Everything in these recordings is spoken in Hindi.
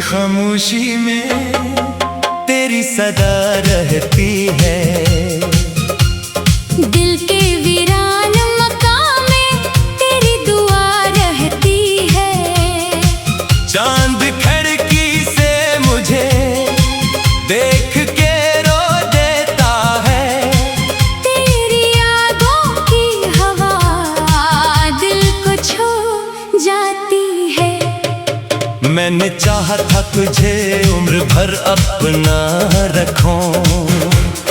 खामोशी में तेरी सदा रहती है। दिल के वीरान मकाम में तेरी दुआ रहती है। चांद खिड़की से मुझे देख के रो देता है। तेरी यादों की हवा दिल को छू जाती है। मैंने चाहा था तुझे उम्र भर अपना रखूं,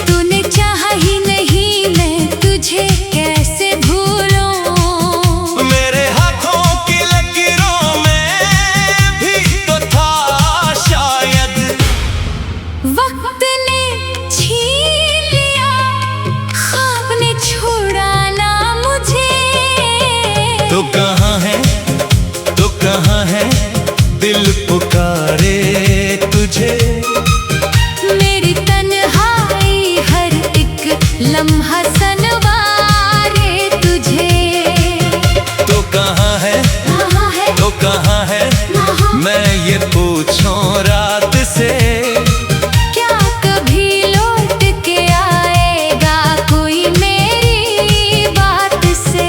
तूने चाहा ही नहीं, मैं तुझे कैसे भूलूं। मेरे हाथों की लकीरों में भी तो था शायद। वक्त ने छीन लिया, ख्वाब ने छुड़ाना मुझे। तो कहाँ है, तो कहाँ है, दिल पुकारे तुझे। मेरी तन्हाई हर एक लम्हा सनवारे तुझे। तो कहाँ है, तो कहाँ है, मैं ये पूछूं रात से। क्या कभी लौट के आएगा कोई मेरी बात से।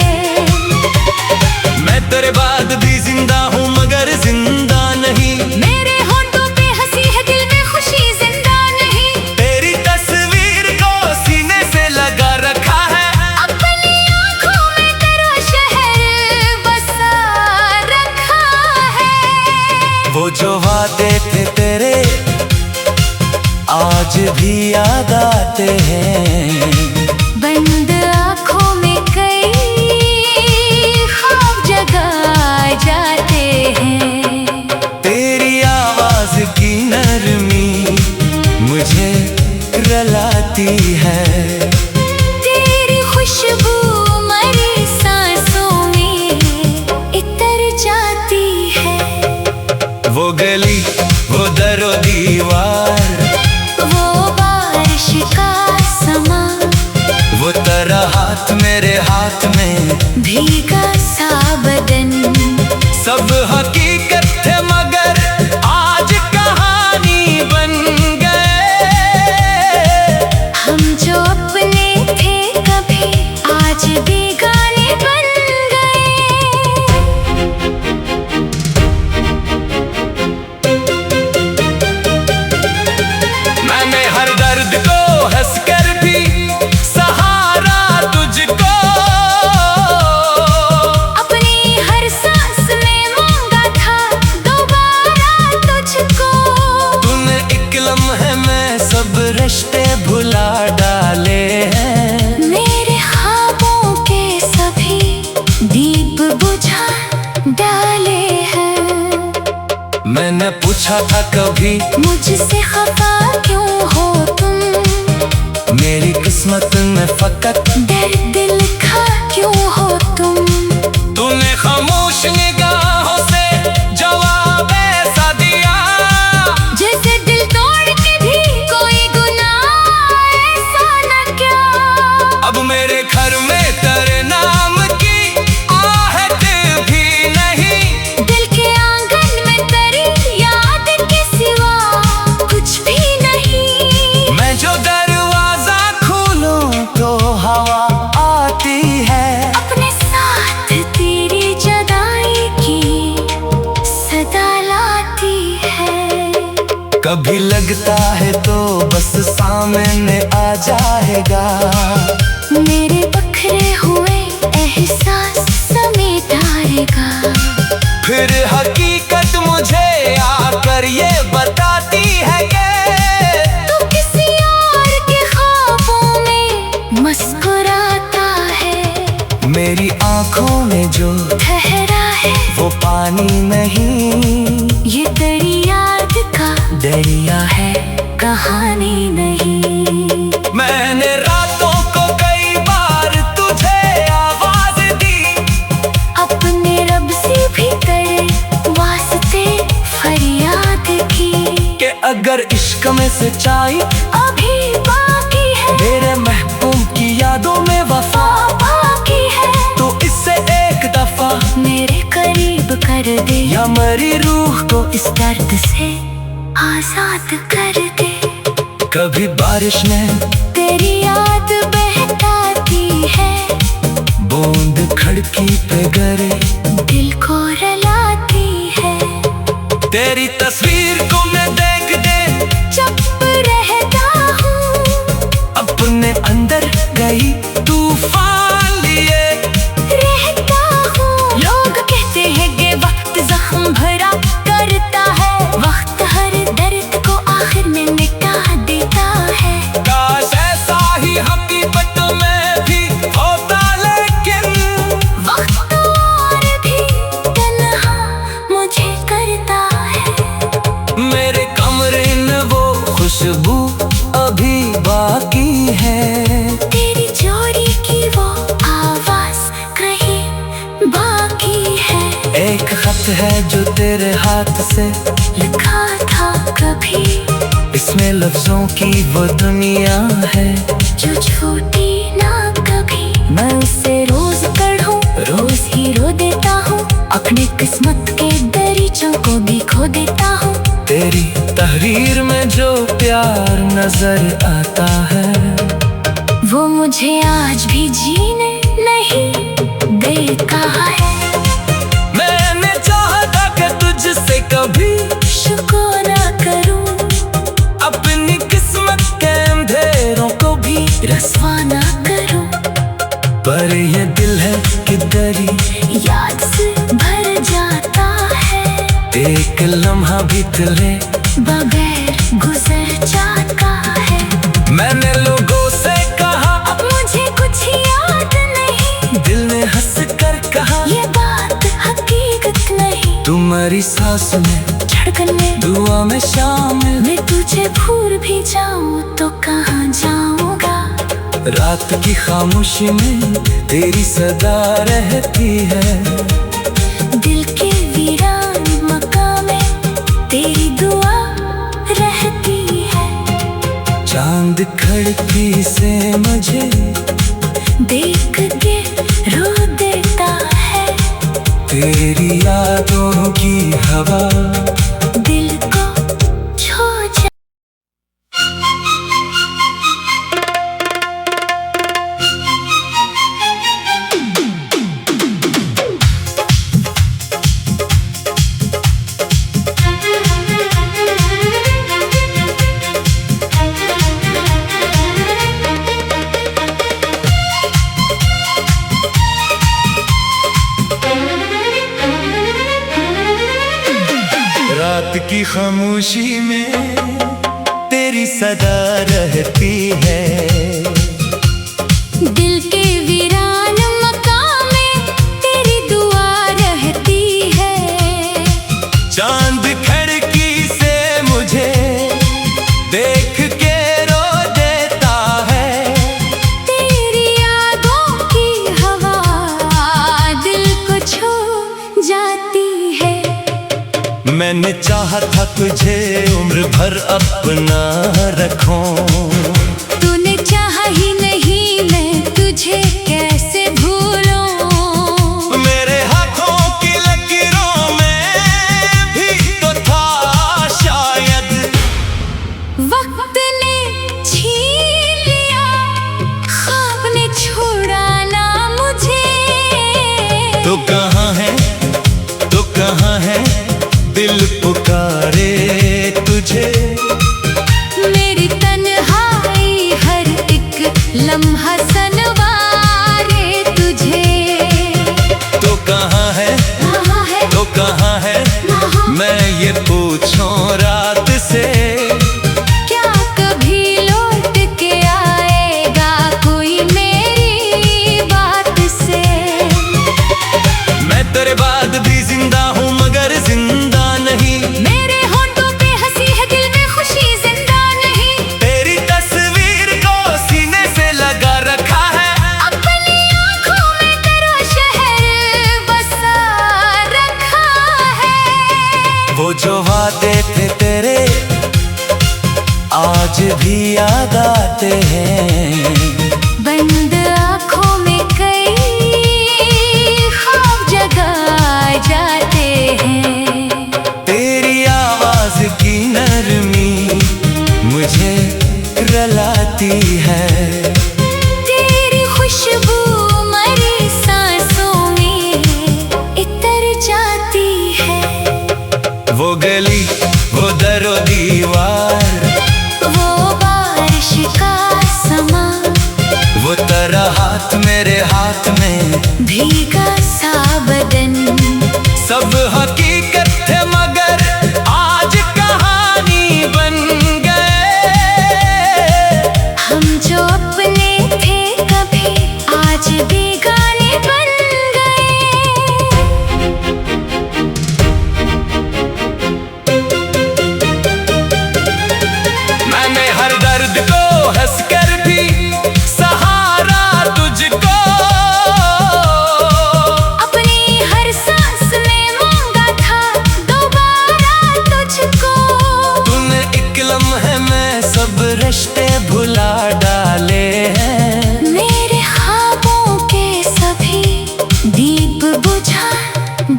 मैं तेरे बाद भी जिंदा हूँ मगर जिंदा नहीं। मेरे होंठों पे हंसी है, दिल में खुशी जिंदा नहीं। तेरी तस्वीर को सीने से लगा रखा है। अपनी आँखों में तेरा शहर बसा रखा है। वो जो वादे थे तेरे आज भी याद आते हैं। बंद आँखों में कई ख्वाब जगाए जाते हैं। तेरी आवाज की नरमी मुझे रुलाती है। तेरी खुशबू मरी सांसों में इतर जाती है। वो गली, वो दरो दीवार, वो बारिश का समा, वो तेरा हाथ मेरे हाथ में, भीगा सा बदन। सब हकीकत थे मगर आज कहानी बन गए। हम जो अपने थे कभी आज बेगाने बन गए। मैंने हर दर्द को हंसकर भी सहारा तुझको। अपनी हर सांस में मांगा था दोबारा तुझको। तूने एक लम्हे में सब रिश्ते भुला डाले हैं। मेरे ख्वाबों के सभी दीप बुझा डाले हैं। मैंने पूछा था कभी मुझसे खफा क्यों हो तुम। मेरी किस्मत में फकत दर्द लिखा क्यों हो तुम। तूने खामोश निगाहों से जवाब ऐसा दिया जैसे दिल तोड़ के भी कोई गुनाह ऐसा न किया। अब मेरे घर में तेरे नाम की आहट भी नहीं। दिल के आंगन में तेरी याद के सिवा कुछ भी नहीं। मैं जो दरवाजा खोलूं तो हवा आती है। अपने साथ तेरी जुदाई की सदा लाती है। कभी लगता है तो बस सामने आ जाएगा। मेरे बखरे हुए एहसास समेट आएगा। फिर हकीकत मुझे आकर ये बताती है कि तू किसी और के ख्वाबों में मुस्कुराता है। मेरी आंखों में जो ठहरा है वो पानी नहीं। ये तेरी याद का दरिया है, कहानी नहीं। मैंने रातों को कई बार तुझे आवाज दी। अपने रब से भी तेरे वास्ते फरियाद की। कि अगर इश्क में सच्चाई अभी बाकी है, मेरे महबूब की यादों में वफा बाकी है। तो इससे एक दफा मेरे करीब कर दे या मरी रूह को इस दर्द से आजाद कर दे। कभी बारिश में तेरी याद बहकाती है, बूंद खिड़की पे गिरे दिल को रुलाती है। तेरी तस्वीर को मैं देख दे चुप रहता हूँ, अपने अंदर गई तूफान लिए रहता हूँ। लोग कहते हैं कि वक्त जख्म भरा करता है, वक्त हर दर्द को आखिर में मिटा देता है। काश ऐसा ही हकीकत में भी होता, लेकिन वक्त और भी तन्हा मुझे करता है। मेरे कमरे में वो खुशबू अभी बाकी है, तेरी जोड़ी की वो आवाज कहीं बाकी है। एक खत है जो तेरे हाथ से लिखा था कभी, इसमें लफ्जों की वो दुनिया है जो छूटी ना कभी। मैं उससे रोज पढ़ूं, रोज ही रो देता हूँ, अपने किस्मत के दरीचों को भी खो देता हूँ। तेरी तहरीर में जो प्यार नजर आता है, वो मुझे आज भी जीने नहीं देता है। मैंने चाहा था कि तुझसे कभी शुक्र ना करूं, अपनी किस्मत के अंधेरों को भी रस्वा ना करूं, पर ये दिल है कि दरी याद से भर जाता है। एक लम्हा भी तेरे बगैर गुजर जाता है। मैंने लोगों से कहा अब मुझे कुछ याद नहीं, दिल ने हंस कर कहा ये बात हकीकत नहीं। तुम्हारी सांस में धड़कन में दुआ में शामिल, मैं तुझे भूल भी जाऊं तो कहाँ जाऊंगा। रात की खामोशी में तेरी सदा रहती है, दिल के वीरान मकाम में तेरी दुआ रहती है। चांद खिड़की से मुझे देख के रो देता है, तेरी यादों की हवा दिल को छू जा। रात की खामोशी में तेरी सदा रहती है, दिल के वीरान मकाम में तेरी दुआ रहती है। चांद खिड़की से मुझे देख के रो देता है, तेरी यादों की हवा दिल को छू जाती है। मैंने चाहा था तुझे उम्र भर अपना रखूं, तूने चाहा ही नहीं, मैं तुझे कैसे भूलूं। मेरे हाथों की लकीरों में भी तो था शायद, वक्त ने छीन लिया, ख्वाब ने छुड़ाना मुझे। तो कहाँ है, तो कहाँ है दिल पुकारे तुझे। मेरी तन्हाई हर एक लम्हा सनवारे तुझे। तो कहाँ है, कहाँ है, तो कहाँ है, कहाँ? मैं ये पूछूं रात से। क्या कभी लौट के आएगा कोई मेरी बात से। मैं तेरे बाद भी जिंदा हूँ मगर जिंदा नहीं, मेरे होंठों पे हंसी है दिल में खुशी जिंदा नहीं। तेरी तस्वीर को सीने से लगा रखा है, अपनी आँखों में तेरा शहर बसा रखा है। वो जो वादे थे तेरे आज भी याद आते हैं। बंद आँखों में कई ख्वाब जगा जाते हैं। तेरी आवाज की नर हंस कर भी सहारा तुझको। अपनी हर सांस में मांगा था दोबारा तुझको। तूने एक लम्हे में सब रिश्ते भुला डाले हैं। मेरे ख्वाबों के सभी दीप बुझा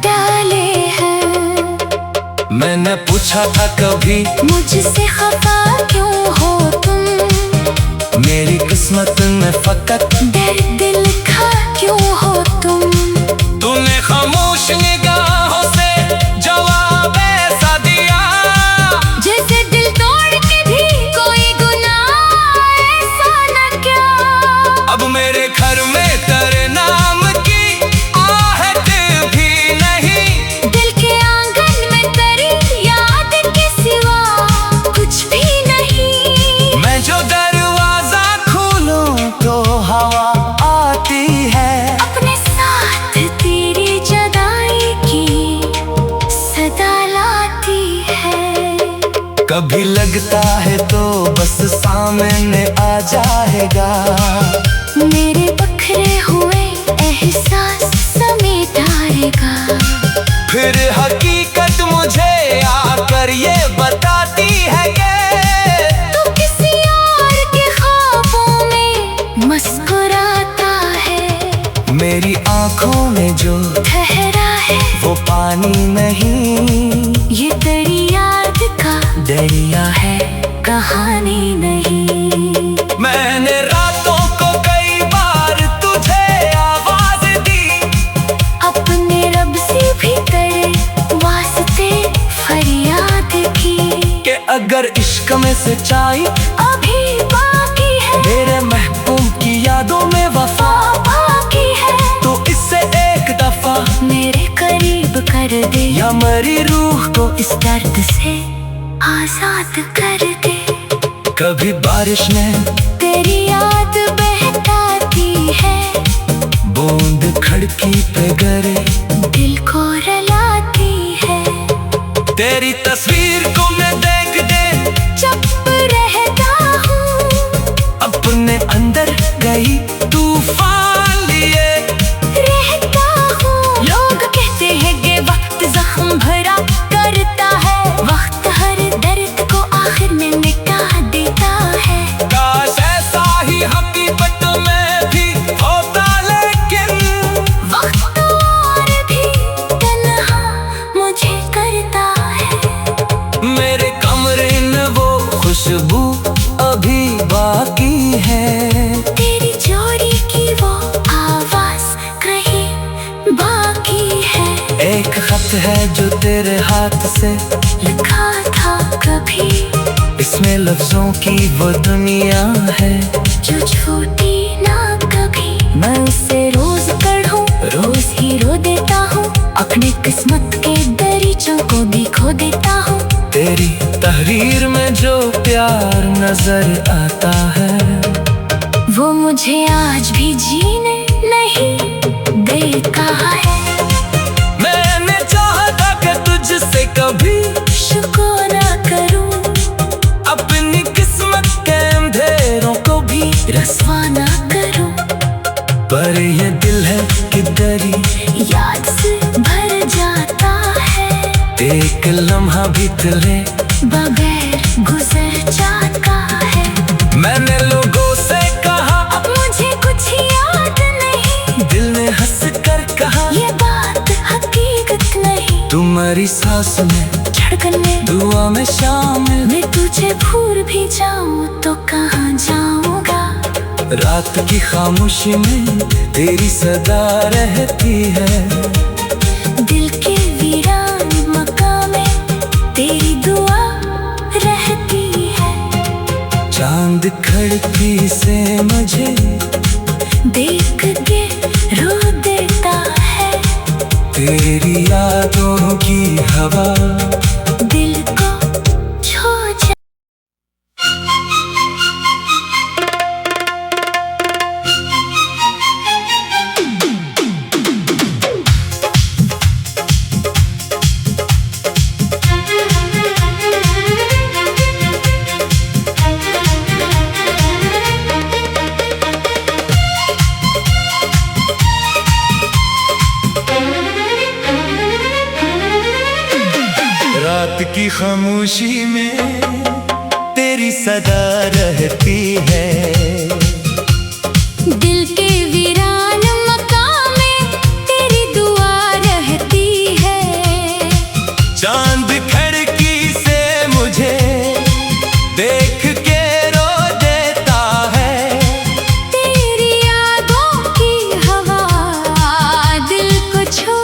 डाले हैं। मैंने पूछा था कभी मुझसे खफा क्यों हो तुम। मेरी किस्मत में फकत दर्द लिखा क्यों हो तुम। तूने खामोश निगाहों से जवाब ऐसा दिया, जैसे दिल तोड़ के भी कोई गुनाह ऐसा न किया। अब मेरे घर में तेरे नाम की आहट भी नहीं। दिल के आंगन में तेरी याद के सिवा कुछ भी नहीं। मैं जो दरवाजा खोलूं तो हवा आती है। अपने साथ तेरी जुदाई की सदा लाती है। कभी लगता है तो बस सामने आ जाएगा। मेरे बखरे हुए एहसास समेट आएगा। फिर हकीकत मुझे आकर ये बताती है कि तू किसी और के ख्वाबों में मुस्कुराता है। मेरी आंखों में जो ठहरा है वो पानी नहीं, ये तेरी याद का दरिया है। कहानी नहीं। मैंने रातों को कई बार तुझे आवाज दी, अपने रब से भी तेरे वास्ते फरियाद की। कि अगर इश्क में सच्चाई अभी बाकी है, मेरे महबूब की यादों में वफा बाकी है, तो इससे एक दफा मेरे करीब कर दे। या मरी रूह को इस दर्द से आजाद कर दे। कभी बारिश में तेरी याद बहकाती है, बूंद खिड़की पे गिरे दिल को रुलाती है। तेरी तस्वीर को मैं देख दे चुप रहता हूँ, अपने अंदर गई तूफान लिए। रहता हूँ। लोग कहते हैं कि वक्त जख्म भरा करता है, वक्त हर दर्द को आखिर में मिटा देता है। काश ऐसा ही हकीकत में भी होता, लेकिन वक्त और भी तन्हा मुझे करता है। मेरे कमरे में वो खुशबू अभी बाकी है। तेरी जोड़ी की वो आवाज कहीं बाकी है। एक खत है जो तेरे हाथ से लिखा था कभी, इसमें लफ्जों की वो दुनिया है जो छूटी ना कभी। मैं उसे रोज पढ़ूं, रोज ही रो देता हूँ। अपनी किस्मत के दरीचों को भी खो देता हूँ। तेरी तहरीर में जो प्यार नजर आता है, वो मुझे आज भी जीने नहीं देता है। मैंने चाहा था कि तुझसे कभी शुक्र ना करूं, अपनी किस्मत के अंधेरों को भी रस्वा ना करूं। पर ये दिल है कि दरी याद से भर जाता है, एक लम्हा भी तेरे बगैर गुजर जाता है। मैंने लोगों से कहा अब मुझे कुछ याद नहीं, दिल ने हंस कर कहा ये बात हकीकत नहीं। तुम्हारी सांस में धड़कन में दुआ में शामिल। मैं तुझे भूल भी जाऊं तो कहाँ जाऊंगा। रात की खामोशी में तेरी सदा रहती है। दिल के वीरान मकाम में तेरी दुआ रहती है। चांद खिड़की से मुझे देख के रो देता है, तेरी यादों की हवा दिल को छू जा। खामोशी में तेरी सदा रहती है। दिल के वीरान मकाम में तेरी दुआ रहती है। चांद खिड़की से मुझे देख के रो देता है। तेरी यादों की हवा दिल को छू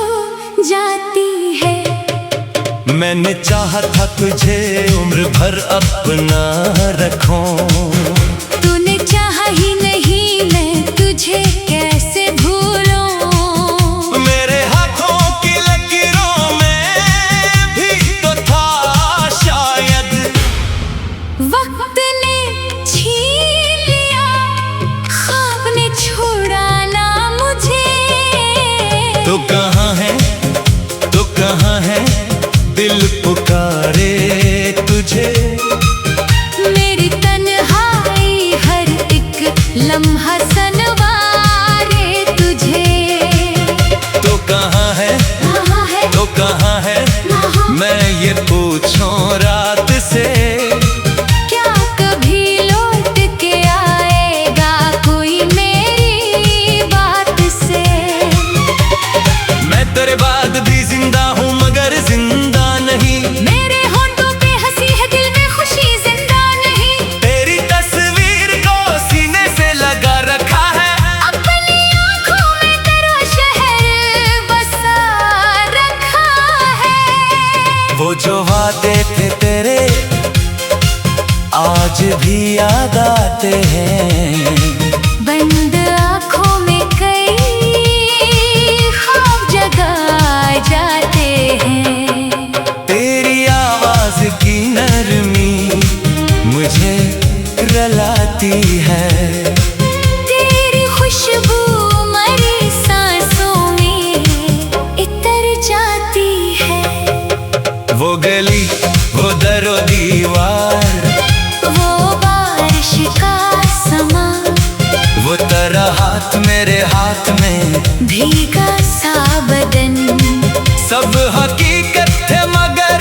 जाती है। मैंने चाहा था तुझे उम्र भर अपना रखूं, तूने चाहा ही नहीं, मैं तुझे कैसे भूलूं। मेरे हाथों की लकीरों में भी तो था शायद। वक्त ने छीन लिया, ख्वाब ने छुड़ाना मुझे। तो कहाँ है, तो कहाँ है, दिल पुकारे तुझे। मेरी तन्हाई हर एक लम्हा सनवारे तुझे। तो कहाँ है, कहाँ है, तो कहाँ है, मैं ये पूछूं रात से। क्या कभी लौट के आएगा कोई मेरी बात से। मैं तेरे बाद भी जिंदा हूँ मगर जिंदा नहीं। मेरे होंठों पे हंसी है, दिल में खुशी जिंदा नहीं। तेरी तस्वीर को सीने से लगा रखा है। अपनी आँखों में तेरा शहर बसा रखा है। वो जो वादे थे तेरे आज भी याद आते हैं। बंद आँखों में कई ख्वाब जगाए जाते हैं। तेरी आवाज की नरमी मुझे रुलाती है। तेरी खुशबू मरी सांसों में इतर जाती है। वो गली, वो दरो दीवार, वो बारिश का समा, वो तेरा हाथ मेरे हाथ में, भीगा सा बदन। सब हकीकत थे मगर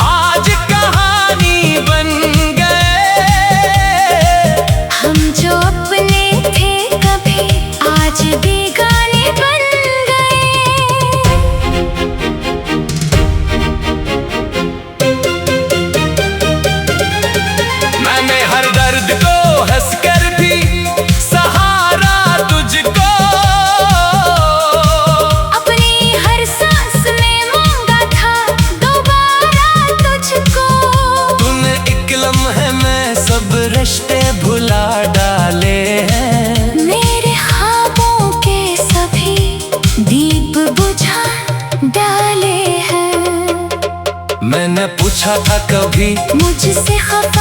आज कहानी बन गए। हम जो अपने थे कभी आज बेगाने बन गए। मैंने हर दर्द को हंसकर भी सहारा तुझको। अपनी हर सांस में मांगा था दोबारा तुझको। तूने एक लम्हे में सब रिश्ते भुला डाले हैं। मेरे ख्वाबों के सभी दीप बुझा डाले हैं। मैंने पूछा था कभी मुझसे खफा